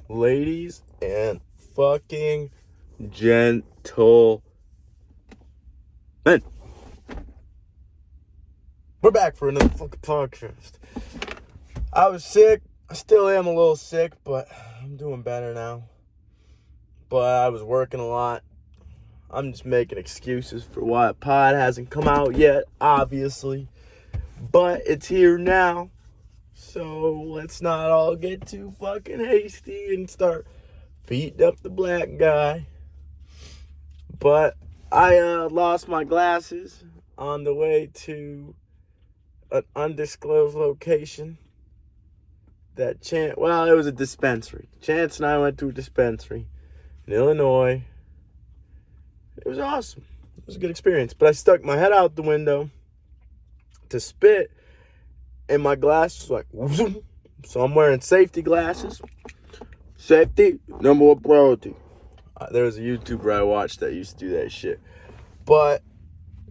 ladies and fucking gentlemen. We're back for another fucking podcast. I was sick. I still am a little sick, but I'm doing better now. But I was working a lot. I'm just making excuses for why a pod hasn't come out yet, obviously. But it's here now. So let's not all get too fucking hasty and start beating up the black guy. But I lost my glasses on the way to an undisclosed location. It was a dispensary. Chance and I went to a dispensary in Illinois. It was awesome. It was a good experience. But I stuck my head out the window to spit, and my glasses like, whoop. So I'm wearing safety glasses. Safety, number one priority. There was a YouTuber I watched that used to do that shit. But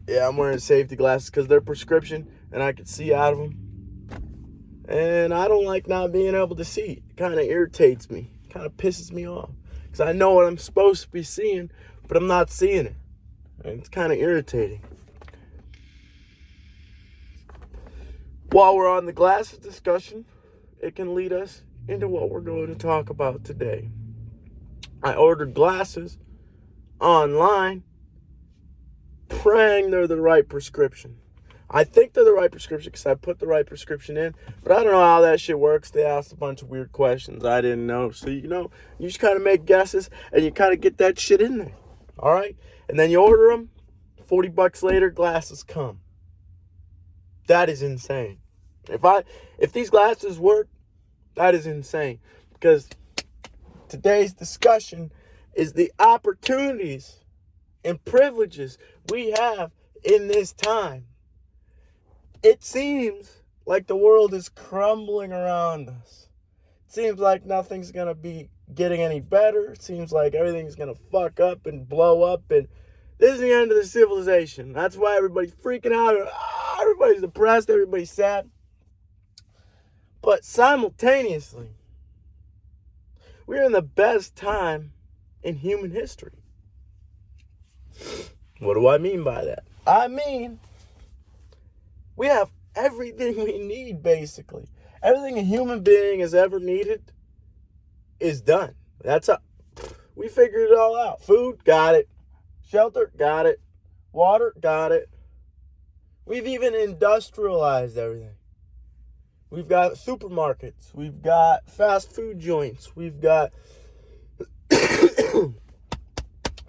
yeah, I'm wearing safety glasses because they're prescription and I can see out of them. And I don't like not being able to see. It kind of irritates me. It kind of pisses me off. Because I know what I'm supposed to be seeing, but I'm not seeing it. And it's kind of irritating. While we're on the glasses discussion, it can lead us into what we're going to talk about today. I ordered glasses online, praying they're the right prescription. I think they're the right prescription because I put the right prescription in, but I don't know how that shit works. They asked a bunch of weird questions I didn't know. So, you just kind of make guesses and you kind of get that shit in there. All right? And then you order them, $40 later, glasses come. That is insane. If these glasses work, that is insane. Because today's discussion is the opportunities and privileges we have in this time. It seems like the world is crumbling around us. It seems like nothing's going to be getting any better. It seems like everything's going to fuck up and blow up. And this is the end of the civilization. That's why everybody's freaking out. Everybody's depressed. Everybody's sad. But simultaneously, we're in the best time in human history. What do I mean by that? I mean, we have everything we need, basically. Everything a human being has ever needed is done. We figured it all out. Food, got it. Shelter, got it. Water, got it. We've even industrialized everything. We've got supermarkets. We've got fast food joints. We've got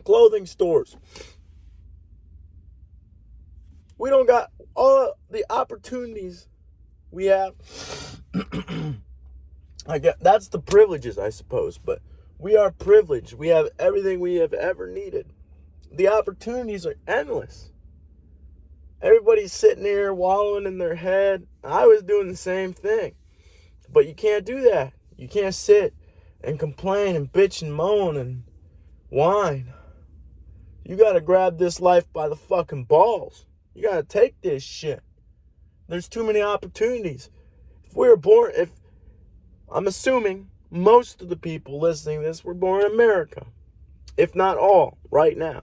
clothing stores. We don't got all the opportunities we have. That's the privileges, I suppose. But we are privileged. We have everything we have ever needed. The opportunities are endless. Everybody's sitting here wallowing in their head. I was doing the same thing. But you can't do that. You can't sit and complain and bitch and moan and whine. You gotta grab this life by the fucking balls. You gotta take this shit. There's too many opportunities. I'm assuming most of the people listening to this were born in America. If not all, right now.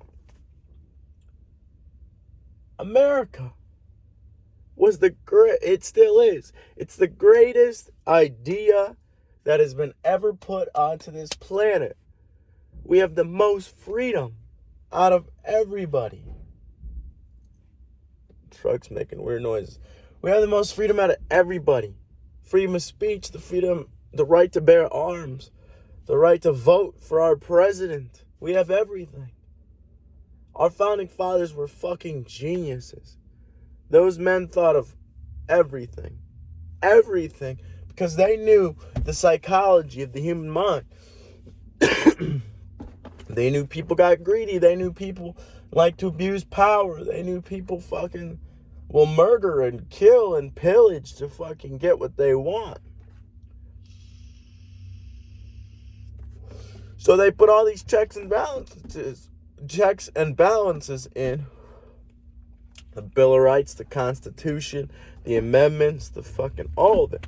America it still is. It's the greatest idea that has been ever put onto this planet. We have the most freedom out of everybody. Trucks making weird noises. We have the most freedom out of everybody. Freedom of speech, the right to bear arms, the right to vote for our president. We have everything. Our founding fathers were fucking geniuses. Those men thought of everything. Everything. Because they knew the psychology of the human mind. They knew people got greedy. They knew people like to abuse power. They knew people fucking will murder and kill and pillage to fucking get what they want. So they put all these checks and balances in. The Bill of Rights, the Constitution, the amendments, the fucking all of it.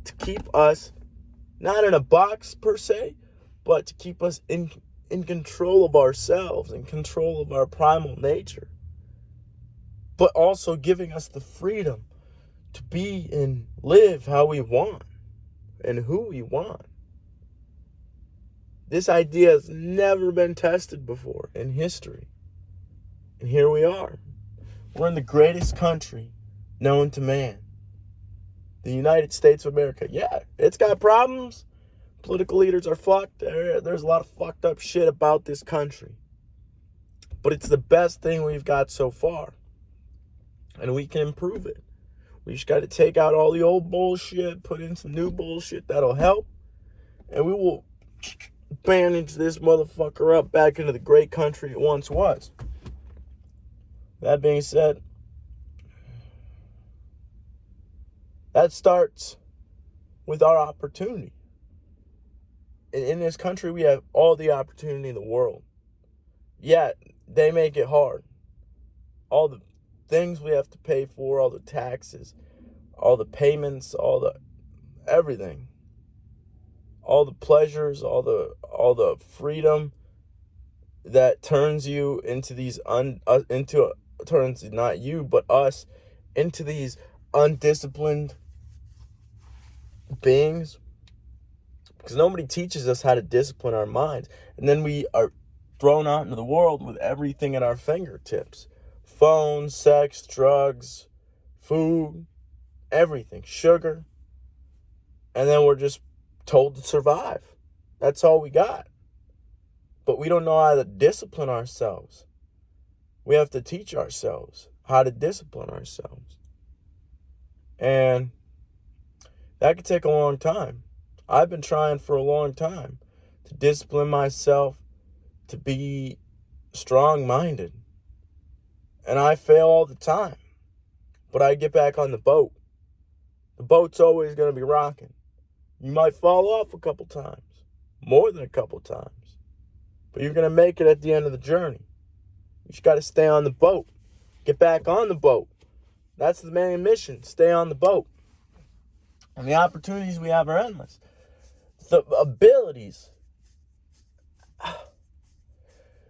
To keep us Not in a box per se, but to keep us in control of ourselves, in control of our primal nature. But also giving us the freedom to be and live how we want and who we want. This idea has never been tested before in history. And here we are. We're in the greatest country known to man. The United States of America. Yeah, it's got problems. Political leaders are fucked. There's a lot of fucked up shit about this country. But it's the best thing we've got so far. And we can improve it. We just got to take out all the old bullshit, put in some new bullshit that'll help. And we will bandage this motherfucker up back into the great country it once was. That being said, that starts with our opportunity. In this country, we have all the opportunity in the world. Yet, they make it hard. All the things we have to pay for, all the taxes, all the payments, all the everything. All the pleasures, all the freedom that turns you into these turns not you but us into these undisciplined beings, because nobody teaches us how to discipline our minds, and then we are thrown out into the world with everything at our fingertips: phones, sex, drugs, food, everything, sugar, and then we're just told to survive. That's all we got. But we don't know how to discipline ourselves. We have to teach ourselves how to discipline ourselves. And that could take a long time. I've been trying for a long time to discipline myself, to be strong-minded. And I fail all the time. But I get back on the boat. The boat's always going to be rocking. You might fall off a couple times, more than a couple times, but you're going to make it at the end of the journey. You just got to stay on the boat. Get back on the boat. That's the main mission. Stay on the boat. And the opportunities we have are endless. The abilities.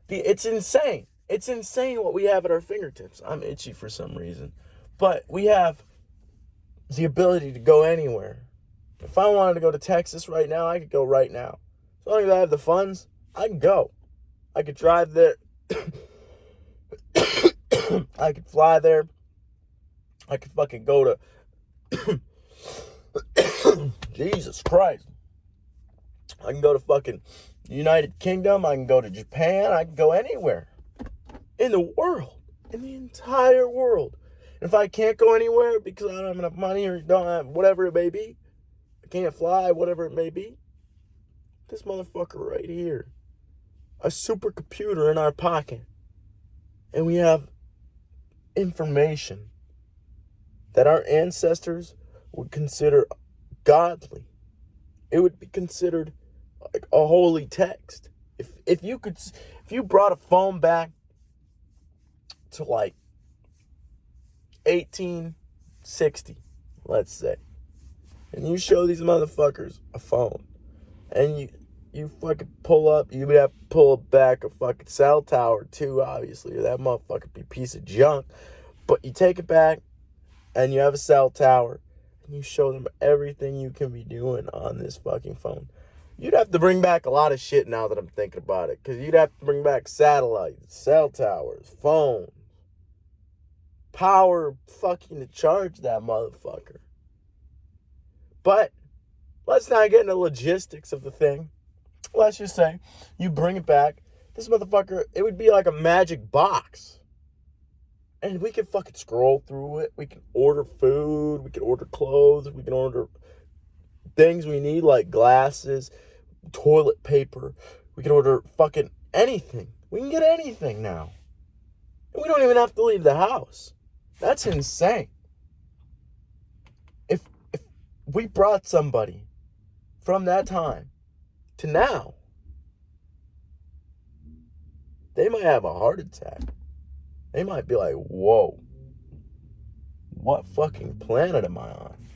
It's insane. It's insane what we have at our fingertips. I'm itchy for some reason. But we have the ability to go anywhere. If I wanted to go to Texas right now, I could go right now. As long as I have the funds, I can go. I could drive there. I could fly there. I could fucking go to... Jesus Christ. I can go to fucking United Kingdom. I can go to Japan. I can go anywhere in the world. In the entire world. And if I can't go anywhere because I don't have enough money or don't have whatever it may be, can't fly, whatever it may be, this motherfucker right here, a supercomputer in our pocket, and we have information that our ancestors would consider godly. It would be considered like a holy text. If you brought a phone back to like 1860, let's say, and you show these motherfuckers a phone, and you fucking pull up, you would have to pull back a fucking cell tower too, obviously, or that motherfucker be a piece of junk. But you take it back, and you have a cell tower, and you show them everything you can be doing on this fucking phone. You'd have to bring back a lot of shit now that I'm thinking about it, because you'd have to bring back satellites, cell towers, phones, power fucking to charge that motherfucker. But let's not get into logistics of the thing. Let's just say you bring it back. This motherfucker, it would be like a magic box. And we can fucking scroll through it. We can order food. We can order clothes. We can order things we need like glasses, toilet paper. We can order fucking anything. We can get anything now. And we don't even have to leave the house. That's insane. If we brought somebody from that time to now, they might have a heart attack. They might be like, whoa, what fucking planet am I on?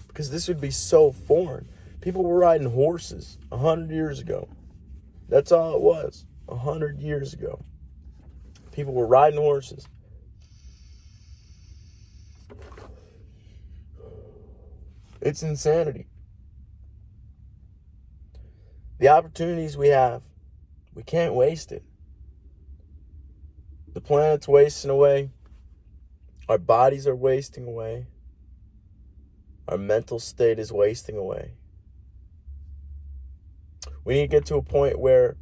Because this would be so foreign. People were riding horses 100 years ago. That's all it was. 100 years ago. People were riding horses. It's insanity. The opportunities we have, we can't waste it. The planet's wasting away. Our bodies are wasting away. Our mental state is wasting away. We need to get to a point where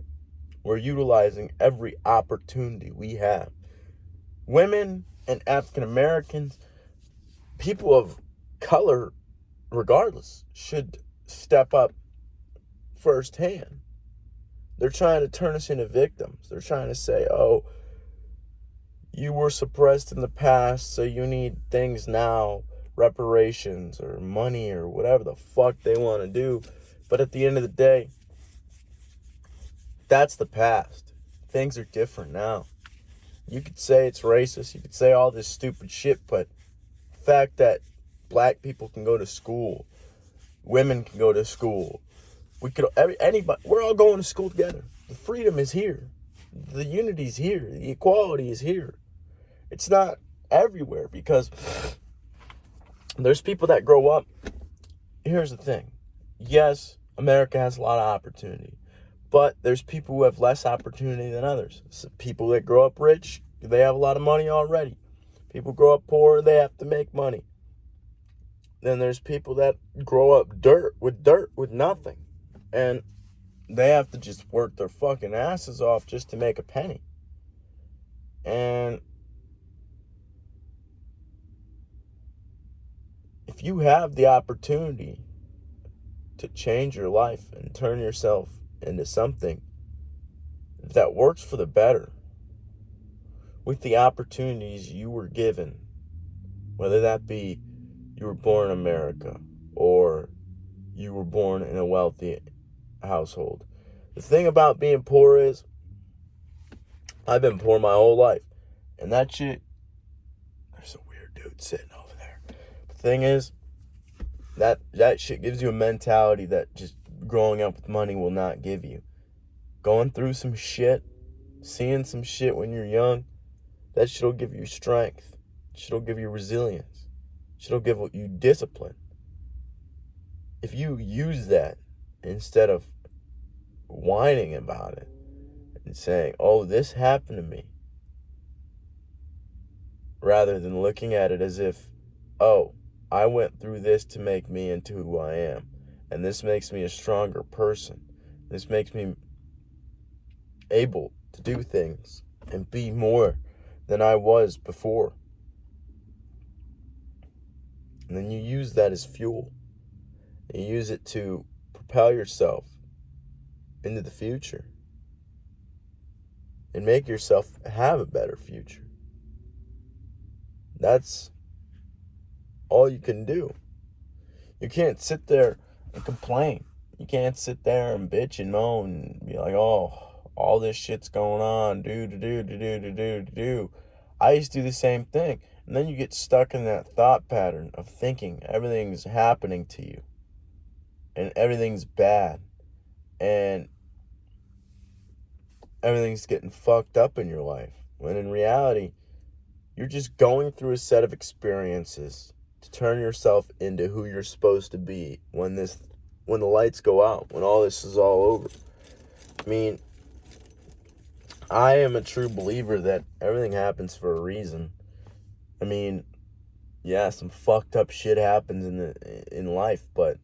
we're utilizing every opportunity we have. Women and African Americans, people of color, regardless, should step up firsthand. They're trying to turn us into victims. They're trying to say, oh, you were suppressed in the past, so you need things now, reparations or money or whatever the fuck they want to do. But at the end of the day, that's the past. Things are different now. You could say it's racist. You could say all this stupid shit, but the fact that black people can go to school, women can go to school, anybody, we're all going to school together. The freedom is here. The unity's here. The equality is here. It's not everywhere because there's people that grow up. Here's the thing. Yes, America has a lot of opportunity. But there's people who have less opportunity than others. So people that grow up rich, they have a lot of money already. People grow up poor, they have to make money. Then there's people that grow up with nothing. And they have to just work their fucking asses off just to make a penny. And if you have the opportunity to change your life and turn yourself into something that works for the better with the opportunities you were given, whether that be you were born in America or you were born in a wealthy household. The thing about being poor is I've been poor my whole life, and that shit, there's a weird dude sitting over there. The thing is that shit gives you a mentality that just growing up with money will not give you. Going through some shit, seeing some shit when you're young, that shit'll give you strength. Shit'll give you resilience. Shit'll give you discipline. If you use that instead of whining about it and saying, oh, this happened to me, rather than looking at it as if, oh, I went through this to make me into who I am. And this makes me a stronger person. This makes me able to do things and be more than I was before. And then you use that as fuel. You use it to propel yourself into the future and make yourself have a better future. That's all you can do. You can't sit there and complain. You can't sit there and bitch and moan and be like, oh, all this shit's going on, do. I used to do the same thing. And then you get stuck in that thought pattern of thinking everything's happening to you and everything's bad and everything's getting fucked up in your life. When in reality, you're just going through a set of experiences to turn yourself into who you're supposed to be when the lights go out, when all this is all over. I mean, I am a true believer that everything happens for a reason. I mean, yeah, some fucked up shit happens in life, but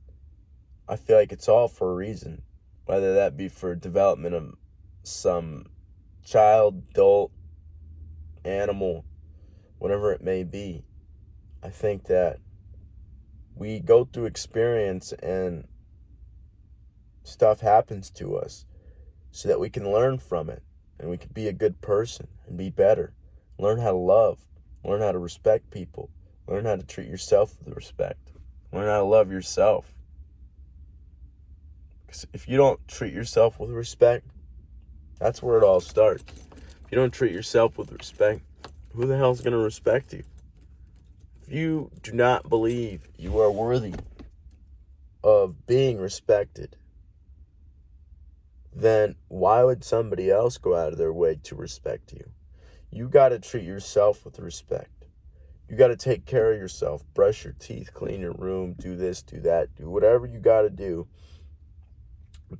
I feel like it's all for a reason. Whether that be for development of some child, adult, animal, whatever it may be. I think that we go through experience and stuff happens to us so that we can learn from it and we can be a good person and be better. Learn how to love. Learn how to respect people. Learn how to treat yourself with respect. Learn how to love yourself. Because if you don't treat yourself with respect, that's where it all starts. If you don't treat yourself with respect, who the hell's going to respect you? If you do not believe you are worthy of being respected, then why would somebody else go out of their way to respect you? You got to treat yourself with respect. You got to take care of yourself, brush your teeth, clean your room, do this, do that, do whatever you got to do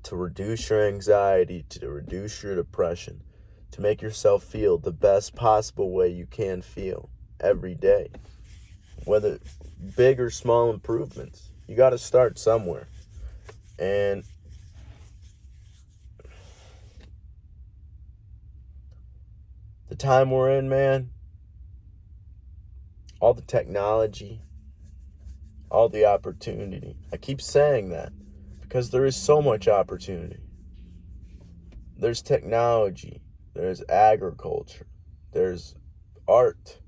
to reduce your anxiety, to reduce your depression, to make yourself feel the best possible way you can feel every day. Whether big or small improvements, you got to start somewhere. And the time we're in, man, all the technology, all the opportunity. I keep saying that because there is so much opportunity. There's technology, there's agriculture, there's art,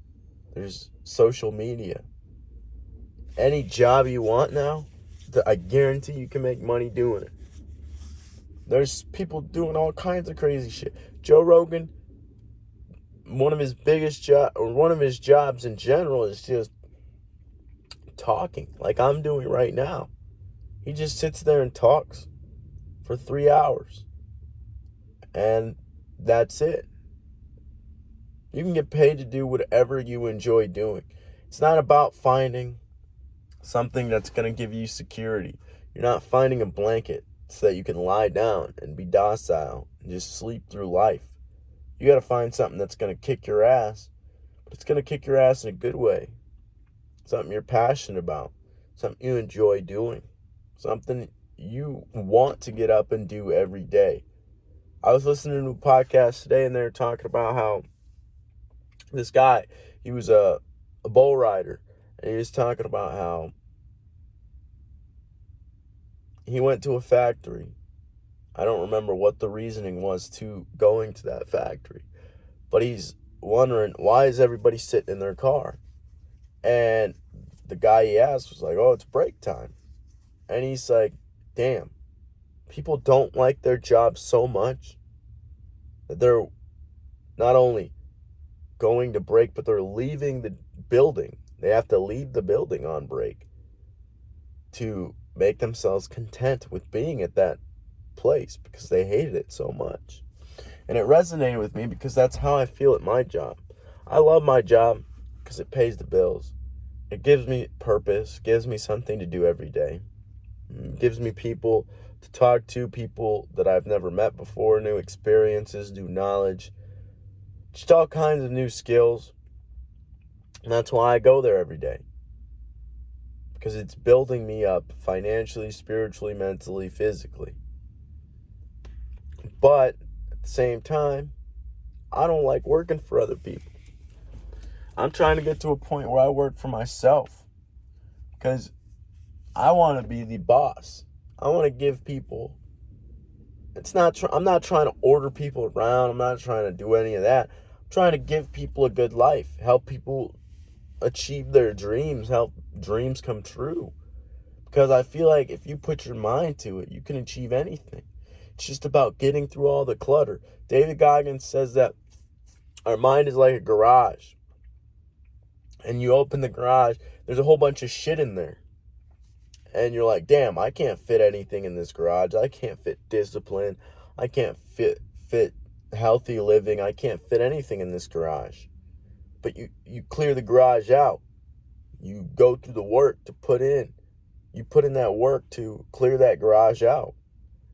there's social media. Any job you want now, I guarantee you can make money doing it. There's people doing all kinds of crazy shit. Joe Rogan, one of his jobs in general is just talking, like I'm doing right now. He just sits there and talks for 3 hours. And that's it. You can get paid to do whatever you enjoy doing. It's not about finding something that's going to give you security. You're not finding a blanket so that you can lie down and be docile and just sleep through life. You got to find something that's going to kick your ass, but it's going to kick your ass in a good way. Something you're passionate about, something you enjoy doing, something you want to get up and do every day. I was listening to a podcast today, and they were talking about how this guy, he was a bull rider, and he was talking about how he went to a factory. I don't remember what the reasoning was to going to that factory, but he's wondering, why is everybody sitting in their car? And the guy he asked was like, oh, it's break time. And he's like, damn, people don't like their job so much that they're not only going to break, but they're leaving the building. They have to leave the building on break to make themselves content with being at that place because they hated it so much. And it resonated with me because that's how I feel at my job. I love my job because it pays the bills. It gives me purpose, gives me something to do every day. It gives me people to talk to, people that I've never met before, new experiences, new knowledge, just all kinds of new skills. And that's why I go there every day. Because it's building me up financially, spiritually, mentally, physically. But at the same time, I don't like working for other people. I'm trying to get to a point where I work for myself. Because I want to be the boss. I want to give people... I'm not trying to order people around. I'm not trying to do any of that. I'm trying to give people a good life. Help people achieve their dreams. Help dreams come true. Because I feel like if you put your mind to it, you can achieve anything. It's just about getting through all the clutter. David Goggins says that our mind is like a garage. And you open the garage, there's a whole bunch of shit in there. And you're like, damn, I can't fit anything in this garage. I can't fit discipline. I can't fit healthy living. I can't fit anything in this garage. But you clear the garage out. You go through the work to put in. You put in that work to clear that garage out.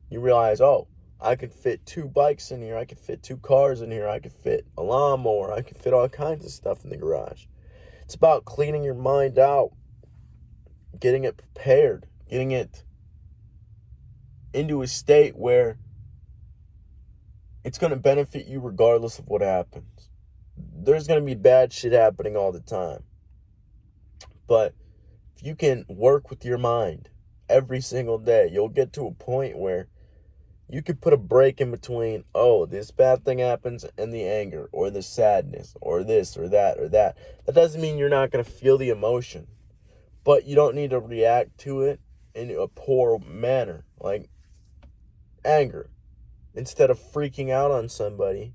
You realize, oh, I could fit 2 bikes in here. I could fit 2 cars in here. I could fit a lawnmower. I could fit all kinds of stuff in the garage. It's about cleaning your mind out, getting it prepared, getting it into a state where it's going to benefit you regardless of what happens. There's going to be bad shit happening all the time. But if you can work with your mind every single day, you'll get to a point where you could put a break in between, oh, this bad thing happens, and the anger, or the sadness, or this, or that, or that. That doesn't mean you're not going to feel the emotion. But you don't need to react to it in a poor manner, like anger. Instead of freaking out on somebody,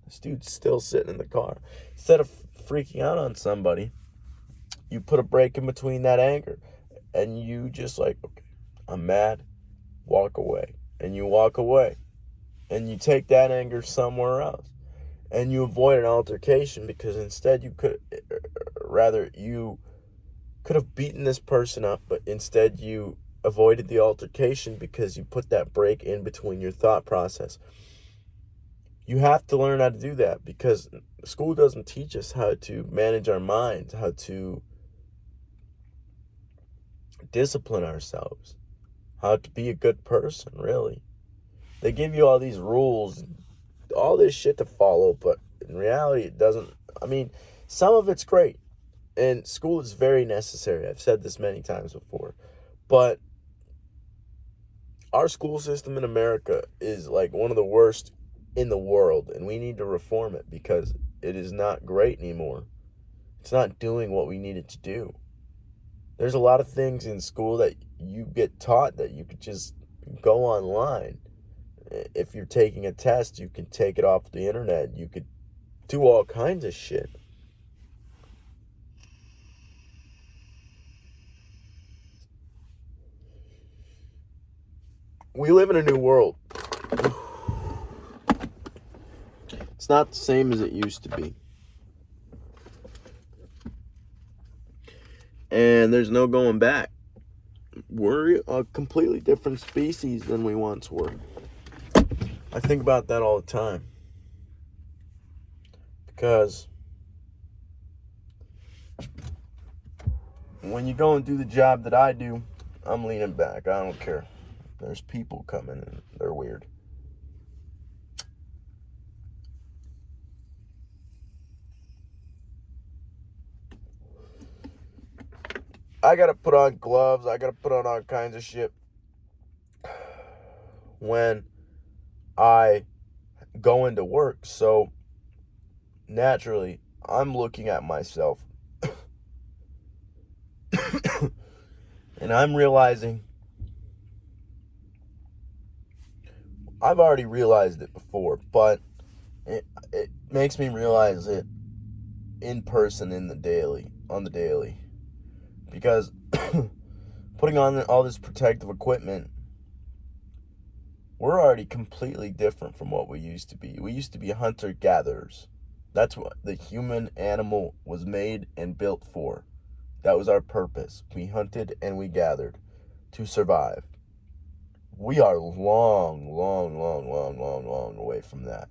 this dude's still sitting in the car. Instead of freaking out on somebody, you put a break in between that anger. And you just like, okay, I'm mad, walk away. And you walk away. And you take that anger somewhere else. And you avoid an altercation because instead you could have beaten this person up, but instead you avoided the altercation because you put that break in between your thought process. You have to learn how to do that because school doesn't teach us how to manage our minds, how to discipline ourselves, how to be a good person, really. They give you all these rules, all this shit to follow, but in reality, it doesn't. I mean, some of it's great, and school is very necessary. I've said this many times before, but our school system in America is like one of the worst in the world, and we need to reform it because it is not great anymore. It's not doing what we need it to do. There's a lot of things in school that you get taught that you could just go online. If you're taking a test, you can take it off the internet. You could do all kinds of shit. We live in a new world. It's not the same as it used to be. And there's no going back. We're a completely different species than we once were. I think about that all the time. Because when you go and do the job that I do, I'm leaning back. I don't care. There's people coming and they're weird. I gotta put on gloves. I gotta put on all kinds of shit when I go into work. So naturally, I'm looking at myself and I'm realizing I've already realized it before, but it makes me realize it in person on the daily. Because putting on all this protective equipment, we're already completely different from what we used to be. We used to be hunter-gatherers. That's what the human animal was made and built for. That was our purpose. We hunted and we gathered to survive. We are long away from that.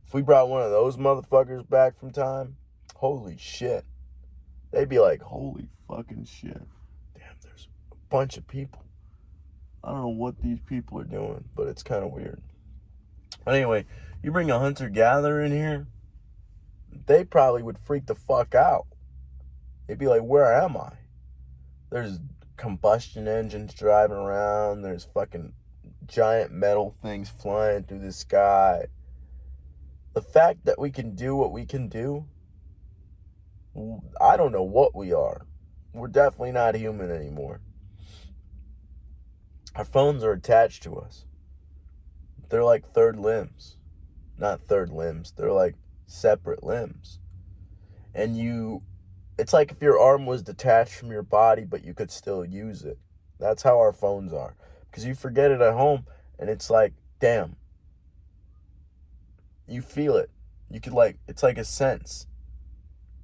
If we brought one of those motherfuckers back from time, holy shit. They'd be like, holy fucking shit. Damn, there's a bunch of people. I don't know what these people are doing, but it's kind of weird. Anyway, you bring a hunter-gatherer in here, they probably would freak the fuck out. They'd be like, where am I? There's combustion engines driving around. There's fucking giant metal things flying through the sky. The fact that we can do what we can do, I don't know what we are. We're definitely not human anymore. Our phones are attached to us. They're like third limbs. Not third limbs. They're like separate limbs. And it's like if your arm was detached from your body, but you could still use it. That's how our phones are. Because you forget it at home, and it's like, damn. You feel it. It's like a sense.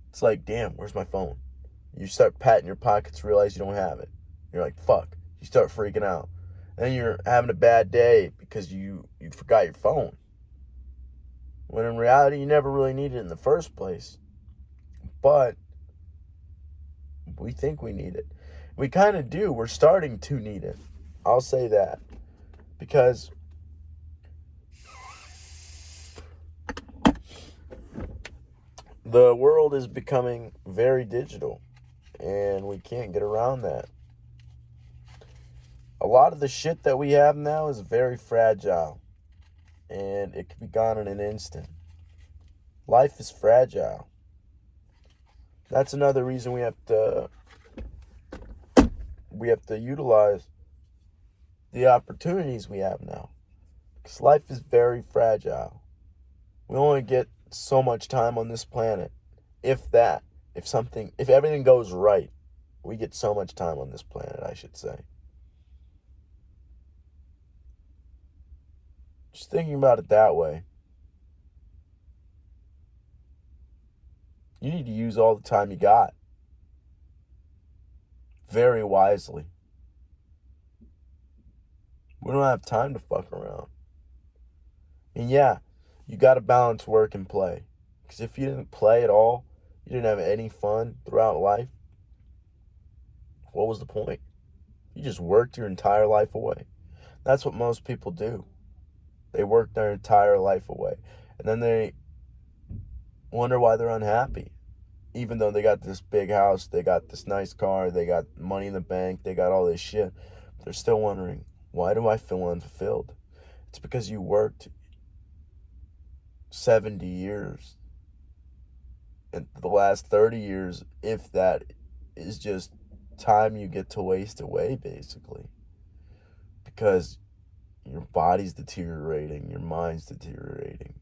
It's like, damn, where's my phone? You start patting your pockets, realize you don't have it. You're like, fuck. You start freaking out. Then you're having a bad day because you forgot your phone. When in reality, you never really need it in the first place. But we think we need it. We kind of do. We're starting to need it. I'll say that. Because the world is becoming very digital. And we can't get around that. A lot of the shit that we have now is very fragile. And it can be gone in an instant. Life is fragile. That's another reason we have to utilize the opportunities we have now. Because life is very fragile. We only get so much time on this planet. If that. If everything goes right, we get so much time on this planet, I should say. Just thinking about it that way. You need to use all the time you got very wisely. We don't have time to fuck around. And yeah, you got to balance work and play. Because if you didn't play at all, you didn't have any fun throughout life, what was the point? You just worked your entire life away. That's what most people do. They work their entire life away. And then they wonder why they're unhappy. Even though they got this big house, they got this nice car, they got money in the bank, they got all this shit. They're still wondering, why do I feel unfulfilled? It's because you worked 70 years. And the last 30 years, if that, is just time you get to waste away, basically. Because your body's deteriorating, your mind's deteriorating.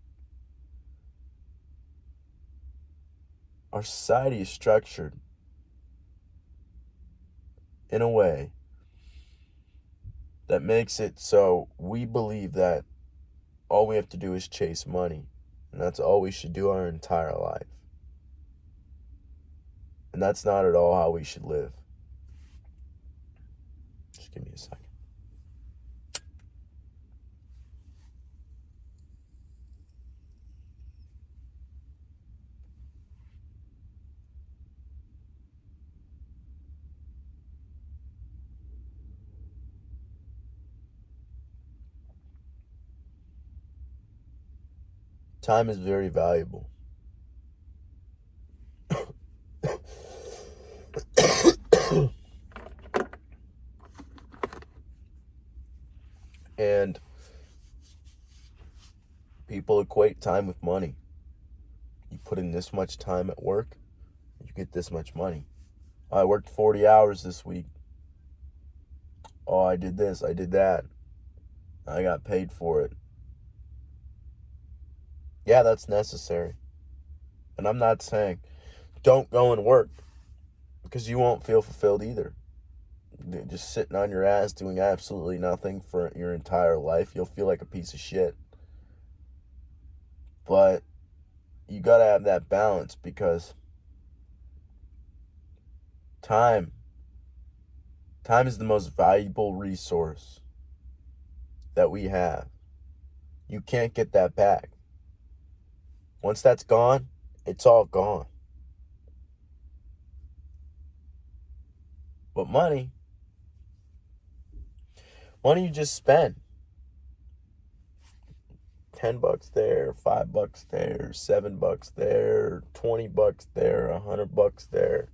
Our society is structured in a way that makes it so we believe that all we have to do is chase money. And that's all we should do our entire life. And that's not at all how we should live. Just give me a second. Time is very valuable. And people equate time with money. You put in this much time at work, you get this much money. I worked 40 hours this week. Oh, I did this, I did that. I got paid for it. Yeah, that's necessary. And I'm not saying don't go and work, because you won't feel fulfilled either. Just sitting on your ass doing absolutely nothing for your entire life, you'll feel like a piece of shit. But you gotta have that balance, because time is the most valuable resource that we have. You can't get that back. Once that's gone, it's all gone. But money you just spend. $10 there, $5 there, $7 there, $20 there, $100 there.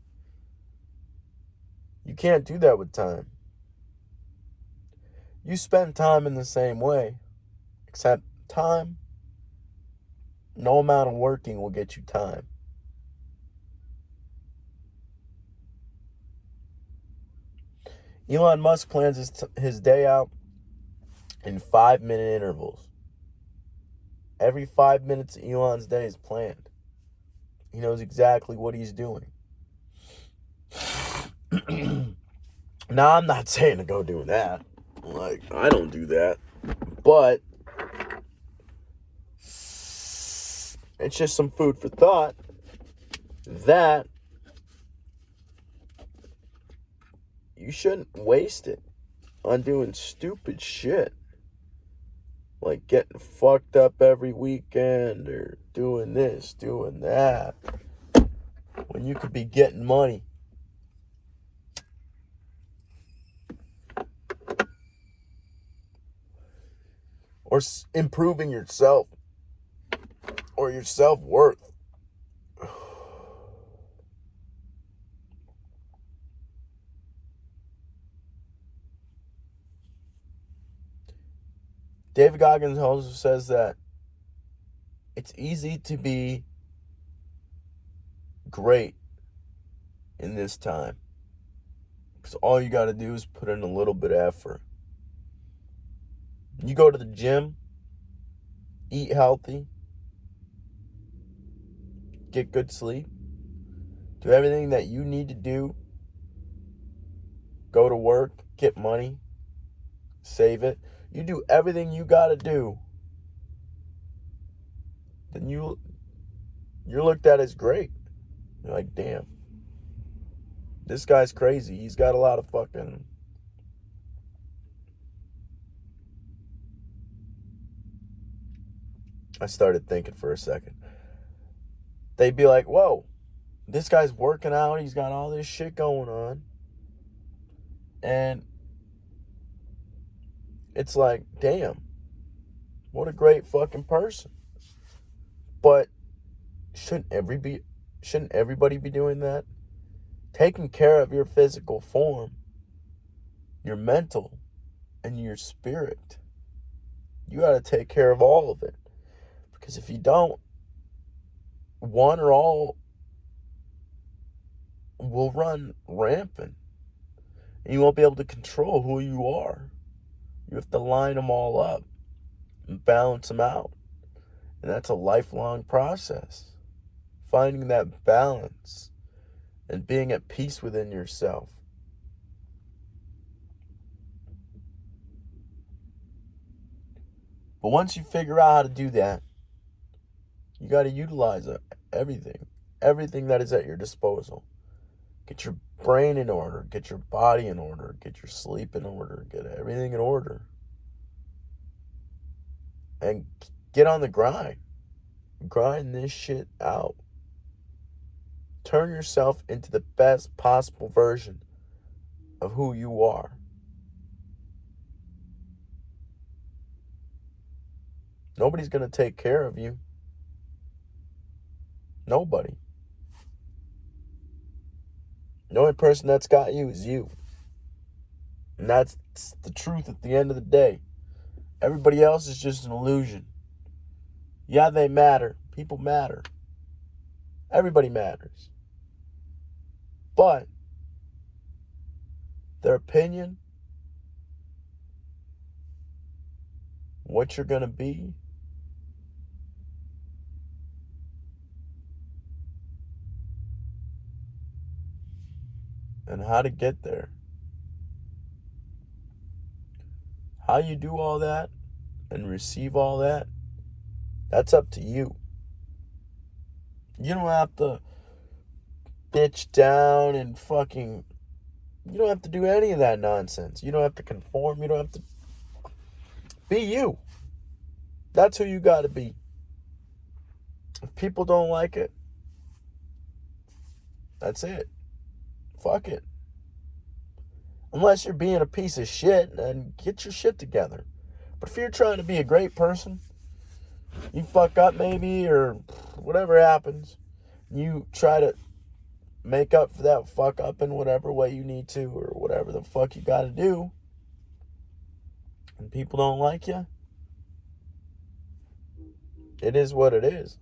You can't do that with time. You spend time in the same way, except time, no amount of working will get you time. Elon Musk plans his day out in 5-minute intervals. Every 5 minutes of Elon's day is planned. He knows exactly what he's doing. Now, I'm not saying to go do that. Like, I don't do that. But it's just some food for thought that you shouldn't waste it on doing stupid shit. Like getting fucked up every weekend or doing this, doing that, when you could be getting money. Or improving yourself. Or your self-worth. David Goggins also says that it's easy to be great in this time, because all you got to do is put in a little bit of effort. You go to the gym, eat healthy, get good sleep, do everything that you need to do, go to work, get money, save it. You do everything you got to do then you're looked at as great. You're like, damn, this guy's crazy. He's got a lot of fucking... I started thinking for a second. They'd be like, whoa, this guy's working out. He's got all this shit going on. And it's like, damn, what a great fucking person. But shouldn't everybody be doing that? Taking care of your physical form, your mental, and your spirit. You got to take care of all of it. Because if you don't, one or all will run rampant. And you won't be able to control who you are. You have to line them all up and balance them out. And that's a lifelong process. Finding that balance and being at peace within yourself. But once you figure out how to do that, you got to utilize everything that is at your disposal. Get your brain in order, get your body in order, get your sleep in order, get everything in order. And get on the grind. Grind this shit out. Turn yourself into the best possible version of who you are. Nobody's going to take care of you. Nobody. The only person that's got you is you. And that's the truth at the end of the day. Everybody else is just an illusion. Yeah, they matter. People matter. Everybody matters. But their opinion, what you're going to be, and how to get there. How you do all that and receive all that, that's up to you. You don't have to bitch down and fucking... You don't have to do any of that nonsense. You don't have to conform. You don't have to... Be you. That's who you got to be. If people don't like it, that's it. Fuck it. Unless you're being a piece of shit, then get your shit together. But if you're trying to be a great person, you fuck up maybe, or whatever happens, you try to make up for that fuck up in whatever way you need to, or whatever the fuck you got to do, and people don't like you, it is what it is.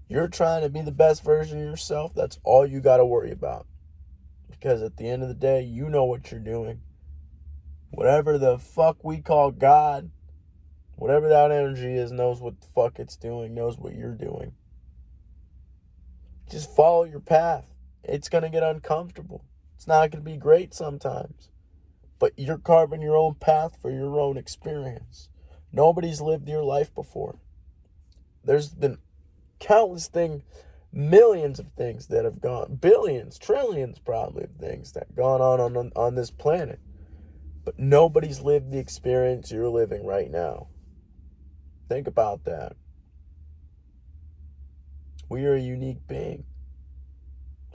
You're trying to be the best version of yourself. That's all you got to worry about. Because at the end of the day, you know what you're doing. Whatever the fuck we call God, whatever that energy is, knows what the fuck it's doing, knows what you're doing. Just follow your path. It's going to get uncomfortable. It's not going to be great sometimes. But you're carving your own path for your own experience. Nobody's lived your life before. There's been countless things, millions of things that have gone, billions, trillions probably of things that have gone on this planet. But nobody's lived the experience you're living right now. Think about that. We are a unique being.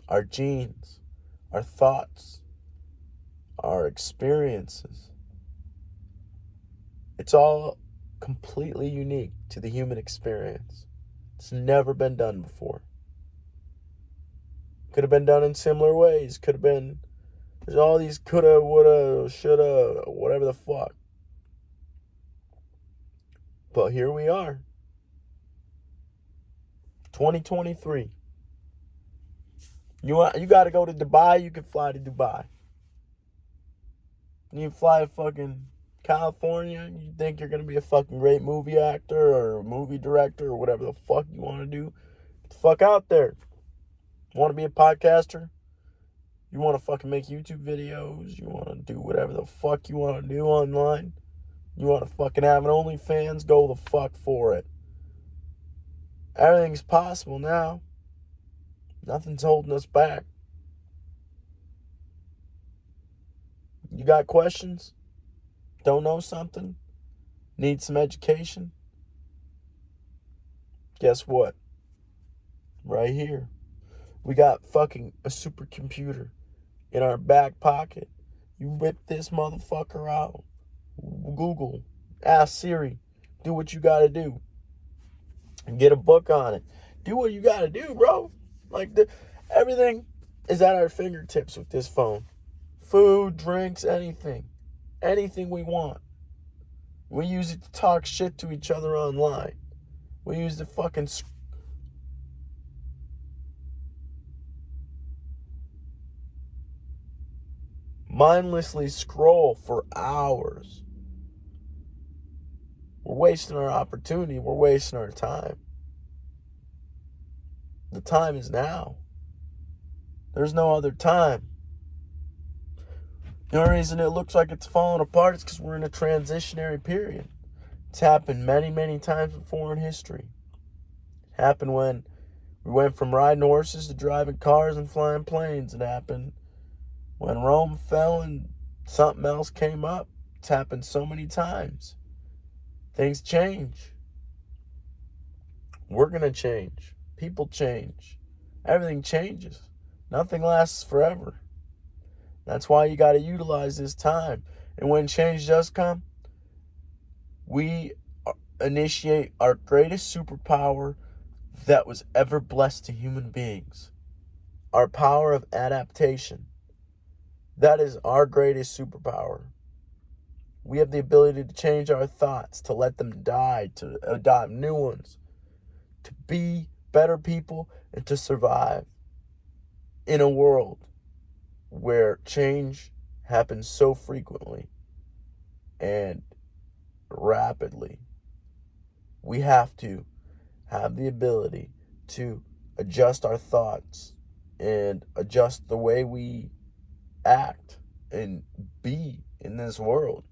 Our genes, our thoughts, our experiences. It's all completely unique to the human experience. It's never been done before. Could have been done in similar ways. Could have been... There's all these coulda, woulda, shoulda, whatever the fuck. But here we are. 2023. You got to go to Dubai, you can fly to Dubai. You fly to fucking California, you think you're going to be a fucking great movie actor or a movie director or whatever the fuck you want to do. Get the fuck out there. You want to be a podcaster? You want to fucking make YouTube videos? You want to do whatever the fuck you want to do online? You want to fucking have an OnlyFans? Go the fuck for it. Everything's possible now. Nothing's holding us back. You got questions? Don't know something? Need some education? Guess what? Right here. We got fucking a supercomputer in our back pocket. You whip this motherfucker out. Google. Ask Siri. Do what you gotta do. And get a book on it. Do what you gotta do, bro. Like, everything is at our fingertips with this phone. Food, drinks, anything. Anything we want. We use it to talk shit to each other online. We use the fucking mindlessly scroll for hours. We're wasting our opportunity. We're wasting our time. The time is now. There's no other time. The only reason it looks like it's falling apart is because we're in a transitionary period. It's happened many, many times before in history. It happened when we went from riding horses to driving cars and flying planes. It happened when Rome fell and something else came up. It's happened so many times. Things change. We're going to change. People change. Everything changes. Nothing lasts forever. That's why you got to utilize this time. And when change does come, we initiate our greatest superpower that was ever blessed to human beings. Our power of adaptation. That is our greatest superpower. We have the ability to change our thoughts, to let them die, to adopt new ones, to be better people, and to survive in a world where change happens so frequently and rapidly. We have to have the ability to adjust our thoughts and adjust the way we act and be in this world.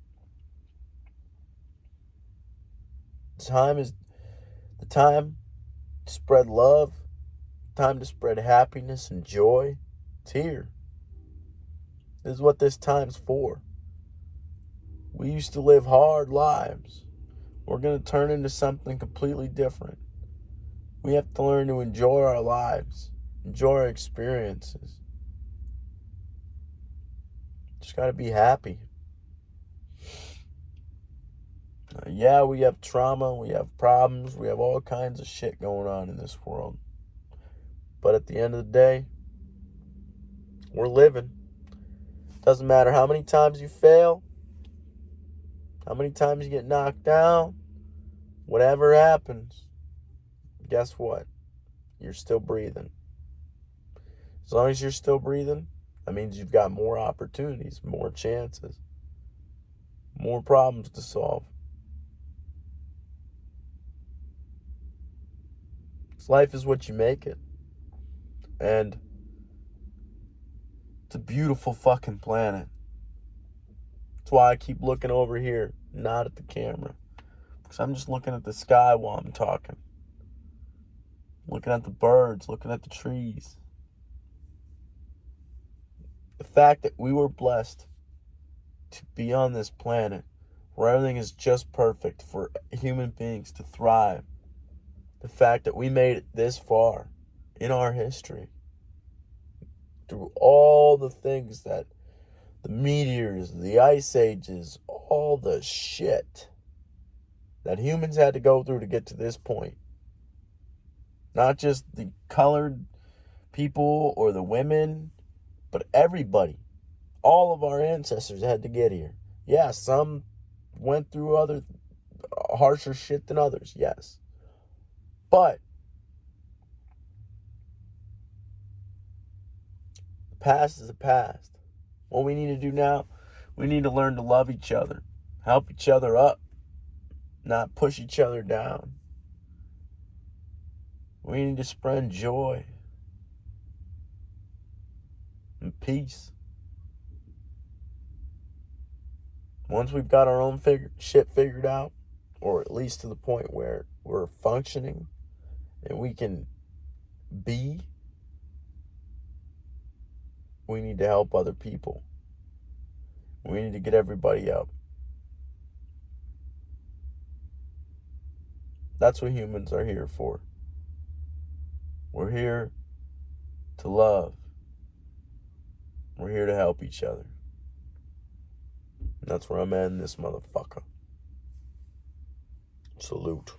Time is the time to spread love, time to spread happiness and joy. It's here. This is what this time's for. We used to live hard lives. We're going to turn into something completely different. We have to learn to enjoy our lives, enjoy our experiences. Just got to be happy. Yeah, we have trauma, we have problems, we have all kinds of shit going on in this world. But at the end of the day, we're living. Doesn't matter how many times you fail, how many times you get knocked down, whatever happens, guess what? You're still breathing. As long as you're still breathing, that means you've got more opportunities, more chances, more problems to solve. Life is what you make it. And it's a beautiful fucking planet. That's why I keep looking over here, not at the camera. Because I'm just looking at the sky while I'm talking. Looking at the birds, looking at the trees. The fact that we were blessed to be on this planet where everything is just perfect for human beings to thrive. The fact that we made it this far in our history, through all the things that the meteors, the ice ages, all the shit that humans had to go through to get to this point. Not just the colored people or the women, but everybody. All of our ancestors had to get here. Yeah, some went through other harsher shit than others, yes. But the past is the past. What we need to do now, we need to learn to love each other, help each other up, not push each other down. We need to spread joy and peace. Once we've got our own shit figured out, or at least to the point where we're functioning and we can be, we need to help other people. We need to get everybody up. That's what humans are here for. We're here to love. We're here to help each other. And that's where I'm ending this motherfucker. Salute.